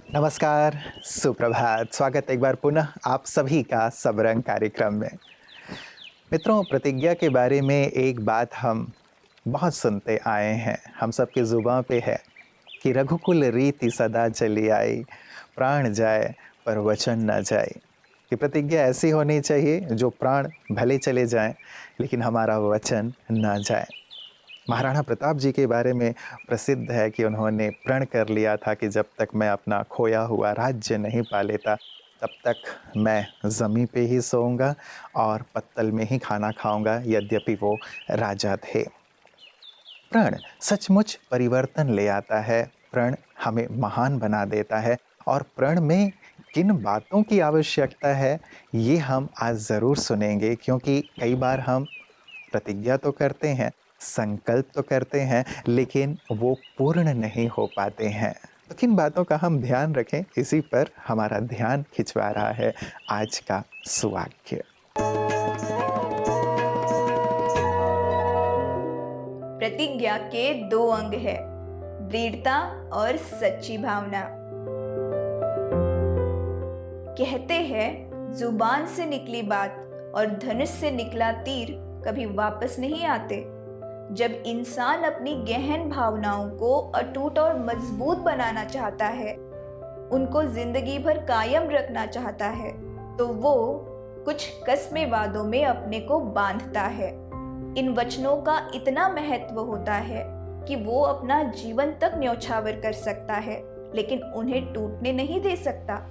नमस्कार, सुप्रभात। स्वागत एक बार पुनः आप सभी का सब रंग कार्यक्रम में। मित्रों, प्रतिज्ञा के बारे में एक बात हम बहुत सुनते आए हैं, हम सबकी ज़ुबान पे है कि रघुकुल रीति सदा चली आई, प्राण जाए पर वचन ना जाए। कि प्रतिज्ञा ऐसी होनी चाहिए जो प्राण भले चले जाएं, लेकिन हमारा वचन ना जाए। महाराणा प्रताप जी के बारे में प्रसिद्ध है कि उन्होंने प्रण कर लिया था कि जब तक मैं अपना खोया हुआ राज्य नहीं पा लेता, तब तक मैं ज़मीं पे ही सोऊंगा और पत्तल में ही खाना खाऊंगा, यद्यपि वो राजा थे। प्रण सचमुच परिवर्तन ले आता है, प्रण हमें महान बना देता है और प्रण में किन बातों की आवश्यकता है, ये हम आज ज़रूर सुनेंगे, क्योंकि कई बार हम प्रतिज्ञा तो करते हैं, संकल्प तो करते हैं, लेकिन वो पूर्ण नहीं हो पाते हैं। तो किन बातों का हम ध्यान रखें, इसी पर हमारा ध्यान खिंचवा रहा है आज का सुवाक्य। प्रतिज्ञा के दो अंग है, दृढ़ता और सच्ची भावना। कहते हैं जुबान से निकली बात और धनुष से निकला तीर कभी वापस नहीं आते। जब इंसान अपनी गहन भावनाओं को अटूट और मजबूत बनाना चाहता है, उनको जिंदगी भर कायम रखना चाहता है, तो वो कुछ कस्मे वादों में अपने को बांधता है। इन वचनों का इतना महत्व होता है कि वो अपना जीवन तक न्यौछावर कर सकता है, लेकिन उन्हें टूटने नहीं दे सकता,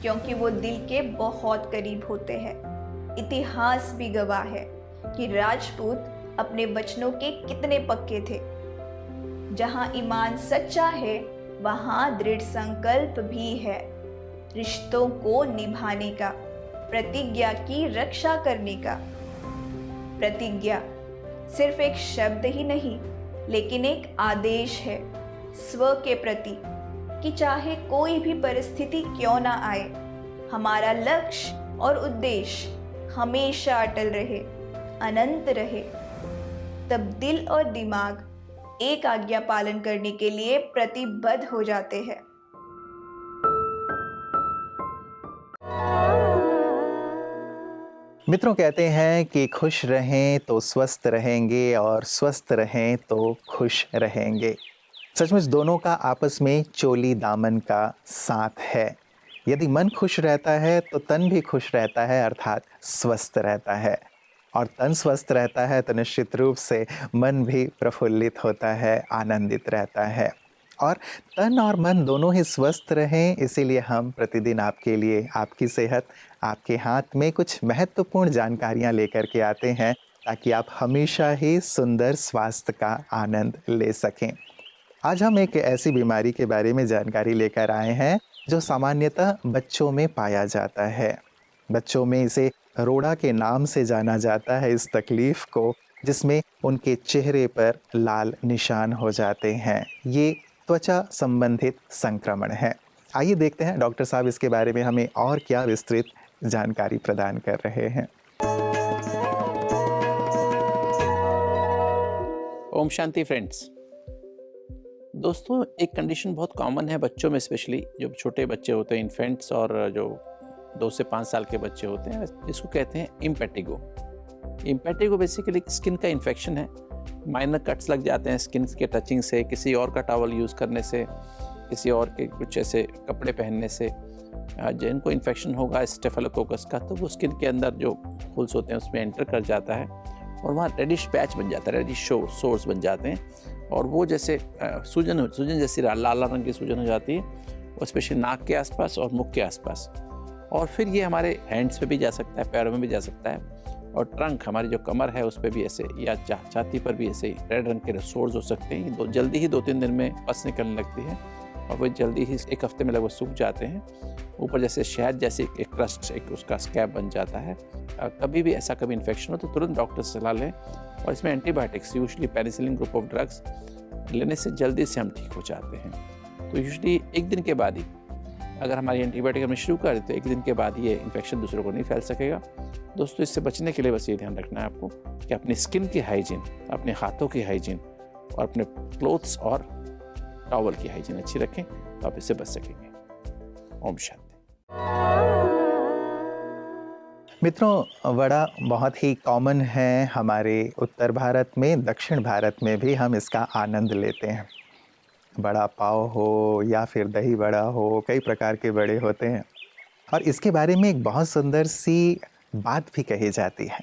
क्योंकि वो दिल के बहुत करीब होते हैं। इतिहास भी गवाह है कि राजपूत अपने वचनों के कितने पक्के थे। जहां ईमान सच्चा है, वहां दृढ़ संकल्प भी है, रिश्तों को निभाने का, प्रतिज्ञा की रक्षा करने का। प्रतिज्ञा सिर्फ एक शब्द ही नहीं, लेकिन एक आदेश है स्व के प्रति, कि चाहे कोई भी परिस्थिति क्यों ना आए, हमारा लक्ष्य और उद्देश्य हमेशा अटल रहे, अनंत रहे। तब दिल और दिमाग एक आज्ञा पालन करने के लिए प्रतिबद्ध हो जाते हैं। मित्रों, कहते हैं कि खुश रहें तो स्वस्थ रहेंगे और स्वस्थ रहें तो खुश रहेंगे। सचमुच दोनों का आपस में चोली दामन का साथ है। यदि मन खुश रहता है तो तन भी खुश रहता है, अर्थात स्वस्थ रहता है, और तन स्वस्थ रहता है तो निश्चित रूप से मन भी प्रफुल्लित होता है, आनंदित रहता है। और तन और मन दोनों ही स्वस्थ रहें, इसीलिए हम प्रतिदिन आपके लिए, आपकी सेहत आपके हाथ में, कुछ महत्वपूर्ण जानकारियां लेकर के आते हैं, ताकि आप हमेशा ही सुंदर स्वास्थ्य का आनंद ले सकें। आज हम एक ऐसी बीमारी के बारे में जानकारी लेकर आए हैं जो सामान्यतः बच्चों में पाया जाता है। बच्चों में इसे रोड़ा के नाम से जाना जाता है, इस तकलीफ को, जिसमें उनके चेहरे पर लाल निशान हो जाते हैं। ये त्वचा संबंधित संक्रमण है। आइए देखते हैं डॉक्टर साहब इसके बारे में हमें और क्या विस्तृत जानकारी प्रदान कर रहे हैं। ओम शांति फ्रेंड्स। दोस्तों, एक कंडीशन बहुत कॉमन है बच्चों में, स्पेशली जो छोटे बच्चे होते हैं, इन्फेंट्स, और जो 2 से 5 साल के बच्चे होते हैं, जिसको कहते हैं इम्पेटिगो। इम्पेटिगो बेसिकली स्किन का इन्फेक्शन है। माइनर कट्स लग जाते हैं स्किन के टचिंग से, किसी और का टॉवल यूज़ करने से, किसी और के कुछ ऐसे कपड़े पहनने से। जिनको इन्फेक्शन होगा स्टेफिलोकोकस का, तो वो स्किन के अंदर जो होल्स होते हैं उसमें एंटर कर जाता है और वहाँ रेडिश पैच बन जाता है, रेडिश सोर्स बन जाते हैं, और वो जैसे सूजन जैसी लाल रंग की सूजन हो जाती है, और स्पेशली नाक के आसपास और मुख के आसपास। और फिर ये हमारे हैंड्स पे भी जा सकता है, पैरों में भी जा सकता है, और ट्रंक, हमारी जो कमर है उस पर भी ऐसे, या छाती पर भी ऐसे रेड रंग के सोर्स हो सकते हैं। जल्दी ही 2-3 दिन में पस निकलने लगती है, और वो जल्दी ही 1 हफ्ते में लगभग सूख जाते हैं। ऊपर जैसे शहद जैसी एक क्रस्ट, एक उसका स्कैब बन जाता है। कभी भी ऐसा कभी इन्फेक्शन हो तो तुरंत डॉक्टर से सलाह लें, और इसमें antibiotics, usually penicillin group of drugs लेने से जल्दी से हम ठीक हो जाते हैं। तो यूजुअली 1 दिन के बाद ही अगर हमारी एंटीबायोटिक हमने शुरू कर दी, तो 1 दिन के बाद ये इन्फेक्शन दूसरों को नहीं फैल सकेगा। दोस्तों, इससे बचने के लिए बस ये ध्यान रखना है आपको कि अपनी स्किन की हाइजीन, अपने हाथों की हाइजीन, और अपने क्लोथ्स और टॉवल की हाइजीन अच्छी रखें, तो आप इससे बच सकेंगे। ओम शांति। मित्रों, वड़ा बहुत ही कॉमन है हमारे उत्तर भारत में, दक्षिण भारत में भी हम इसका आनंद लेते हैं। बड़ा पाव हो या फिर दही बड़ा हो, कई प्रकार के बड़े होते हैं और इसके बारे में एक बहुत सुंदर सी बात भी कही जाती है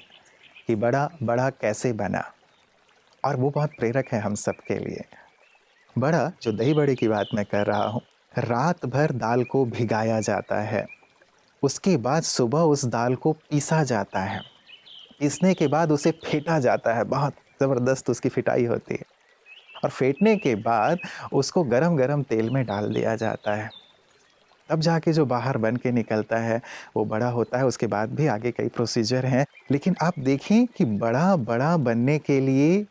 कि बड़ा बड़ा कैसे बना, और वो बहुत प्रेरक है हम सब के लिए। बड़ा, जो दही बड़े की बात मैं कर रहा हूँ, रात भर दाल को भिगाया जाता है, उसके बाद सुबह उस दाल को पीसा जाता है, पीसने के बाद उसे फेंटा जाता है, बहुत ज़बरदस्त उसकी फिटाई होती है, और फेंटने के बाद उसको गरम गरम तेल में डाल दिया जाता है, तब जाके जो बाहर बन के निकलता है वो बड़ा होता है। उसके बाद भी आगे कई प्रोसीजर हैं, लेकिन आप देखें कि बड़ा बड़ा बनने के लिए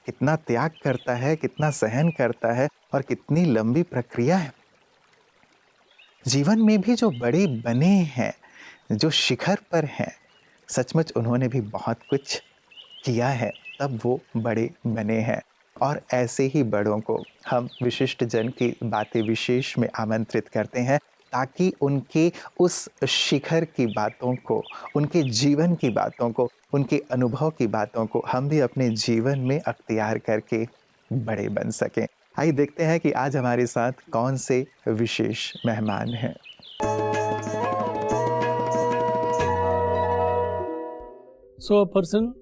कितना त्याग करता है, कितना सहन करता है और कितनी लंबी प्रक्रिया है। जीवन में भी जो बड़े बने हैं, जो शिखर पर हैं, सचमुच उन्होंने भी बहुत कुछ किया है, तब वो बड़े बने हैं। और ऐसे ही बड़ों को हम विशिष्ट जन की बातें विशेष में आमंत्रित करते हैं, ताकि उनके उस शिखर की बातों को, उनके जीवन की बातों को, उनके अनुभव की बातों को हम भी अपने जीवन में अख्तियार करके बड़े बन सकें। आइए देखते हैं कि आज हमारे साथ कौन से विशेष मेहमान हैं। So a person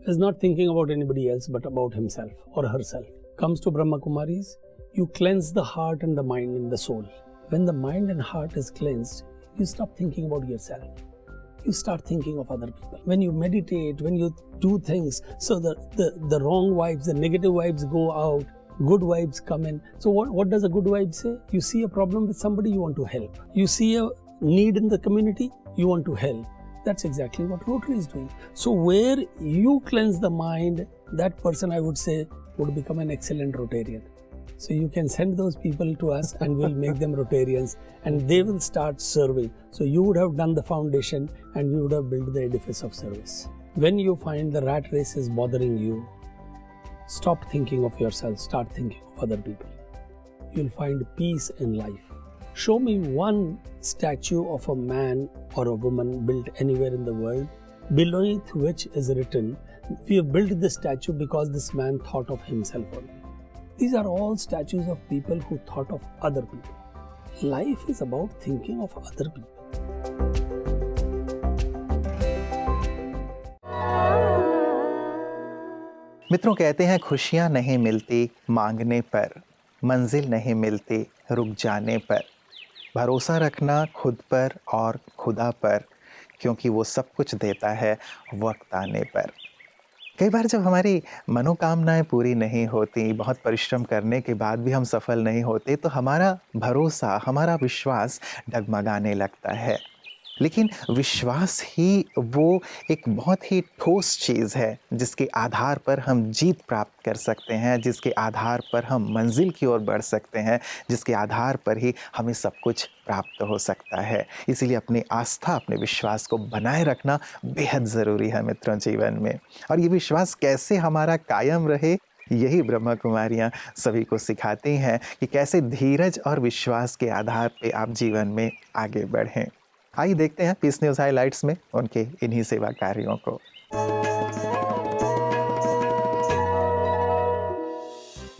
is not thinking about anybody else but about himself or herself. Comes to Brahma Kumaris, you cleanse the heart and the mind and the soul. When the mind and heart is cleansed, you stop thinking about yourself. You start thinking of other people. When you meditate, when you do things, so the wrong vibes, the negative vibes go out, good vibes come in. So what does a good vibe say? You see a problem with somebody, you want to help. You see a need in the community, you want to help. That's exactly what Rotary is doing. So where you cleanse the mind, that person, I would say, would become an excellent Rotarian. So you can send those people to us and we'll make them Rotarians and they will start serving. So you would have done the foundation and we would have built the edifice of service. When you find the rat race is bothering you, stop thinking of yourself, start thinking of other people. You'll find peace in life. Show me one statue of a man or a woman built anywhere in the world, beneath which is written, we have built this statue because this man thought of himself only. These are all statues of people who thought of other people. Life is about thinking of other people. मित्रों, कहते हैं खुशियाँ नहीं मिलती मांगने पर, मंजिल नहीं मिलती रुक जाने पर, भरोसा रखना खुद पर और खुदा पर, क्योंकि वो सब कुछ देता है वक्त आने पर। कई बार जब हमारी मनोकामनाएं पूरी नहीं होती, बहुत परिश्रम करने के बाद भी हम सफल नहीं होते, तो हमारा भरोसा, हमारा विश्वास डगमगाने लगता है। लेकिन विश्वास ही वो एक बहुत ही ठोस चीज़ है जिसके आधार पर हम जीत प्राप्त कर सकते हैं, जिसके आधार पर हम मंजिल की ओर बढ़ सकते हैं, जिसके आधार पर ही हमें सब कुछ प्राप्त हो सकता है। इसीलिए अपनी आस्था, अपने विश्वास को बनाए रखना बेहद ज़रूरी है मित्रों जीवन में। और ये विश्वास कैसे हमारा कायम रहे, यही ब्रह्मा कुमारियाँ सभी को सिखाती हैं कि कैसे धीरज और विश्वास के आधार पर आप जीवन में आगे बढ़ें। आइए देखते हैं पीस न्यूज़ हाइलाइट्स में उनके इन्हीं सेवा कार्यों को।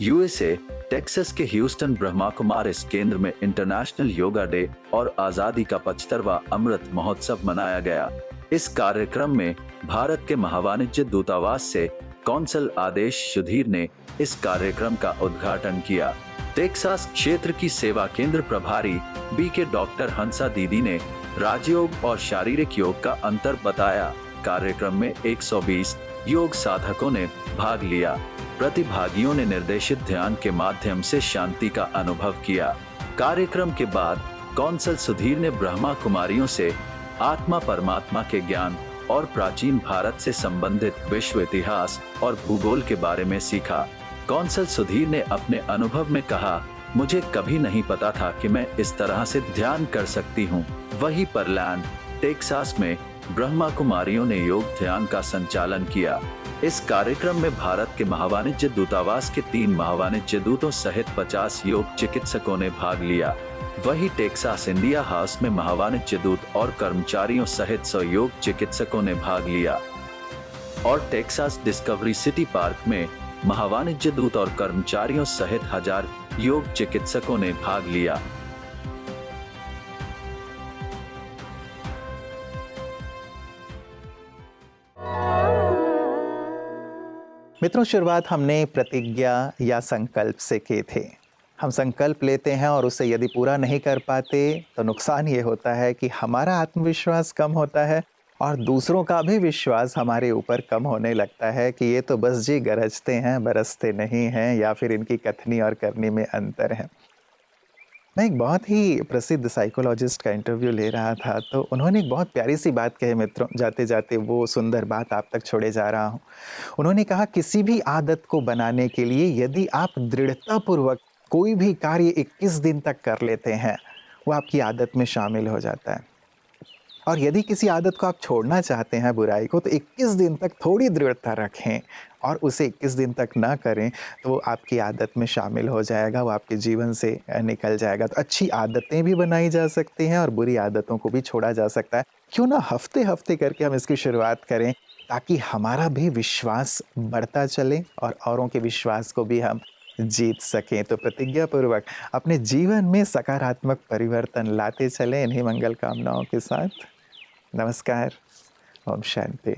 यूएसए टेक्सास के ह्यूस्टन ब्रह्मा कुमारिस केंद्र में इंटरनेशनल योगा डे और आजादी का 75वां अमृत महोत्सव मनाया गया। इस कार्यक्रम में भारत के महावाणिज्य दूतावास से कौंसल आदेश सुधीर ने इस कार्यक्रम का उद्घाटन किया। टेक्सास क्षेत्र की सेवा केंद्र प्रभारी बीके डॉक्टर हंसा दीदी ने राजयोग और शारीरिक योग का अंतर बताया। कार्यक्रम में 120 योग साधकों ने भाग लिया। प्रतिभागियों ने निर्देशित ध्यान के माध्यम से शांति का अनुभव किया। कार्यक्रम के बाद कौंसल सुधीर ने ब्रह्मा कुमारियों से आत्मा परमात्मा के ज्ञान और प्राचीन भारत से संबंधित विश्व इतिहास और भूगोल के बारे में सीखा। कौंसल सुधीर ने अपने अनुभव में कहा, मुझे कभी नहीं पता था कि मैं इस तरह से ध्यान कर सकती हूँ। वहीं परलैंड टेक्सास में ब्रह्मा कुमारियों ने योग ध्यान का संचालन किया। इस कार्यक्रम में भारत के महावाणिज्य दूतावास के 3 महावाणिज्य दूतों सहित 50 योग चिकित्सकों ने भाग लिया। वहीं टेक्सास इंडिया हाउस में महावाणिज्य दूत और कर्मचारियों सहित 100 योग चिकित्सकों ने भाग लिया और टेक्सास डिस्कवरी सिटी पार्क में महावाणिज्य दूत और कर्मचारियों सहित 1000 योग चिकित्सकों ने भाग लिया। मित्रों, शुरुआत हमने प्रतिज्ञा या संकल्प से की थी। हम संकल्प लेते हैं और उसे यदि पूरा नहीं कर पाते तो नुकसान ये होता है कि हमारा आत्मविश्वास कम होता है और दूसरों का भी विश्वास हमारे ऊपर कम होने लगता है कि ये तो बस जी गरजते हैं, बरसते नहीं हैं, या फिर इनकी कथनी और करनी में अंतर है। मैं एक बहुत ही प्रसिद्ध साइकोलॉजिस्ट का इंटरव्यू ले रहा था, तो उन्होंने एक बहुत प्यारी सी बात कही मित्रों, जाते जाते वो सुंदर बात आप तक छोड़े जा रहा हूँ। उन्होंने कहा, किसी भी आदत को बनाने के लिए यदि आप दृढ़तापूर्वक कोई भी कार्य 21 दिन तक कर लेते हैं, वो आपकी आदत में शामिल हो जाता है। और यदि किसी आदत को आप छोड़ना चाहते हैं, बुराई को, तो 21 दिन तक थोड़ी दृढ़ता रखें और उसे 21 दिन तक ना करें तो वो आपकी आदत में शामिल हो जाएगा, वो आपके जीवन से निकल जाएगा। तो अच्छी आदतें भी बनाई जा सकती हैं और बुरी आदतों को भी छोड़ा जा सकता है। क्यों ना हफ्ते हफ्ते करके हम इसकी शुरुआत करें, ताकि हमारा भी विश्वास बढ़ता चले और औरों के विश्वास को भी हम जीत सकें। तो प्रतिज्ञापूर्वक अपने जीवन में सकारात्मक परिवर्तन लाते चलें इन्हीं मंगल कामनाओं के साथ। नमस्कार। ओम शांति।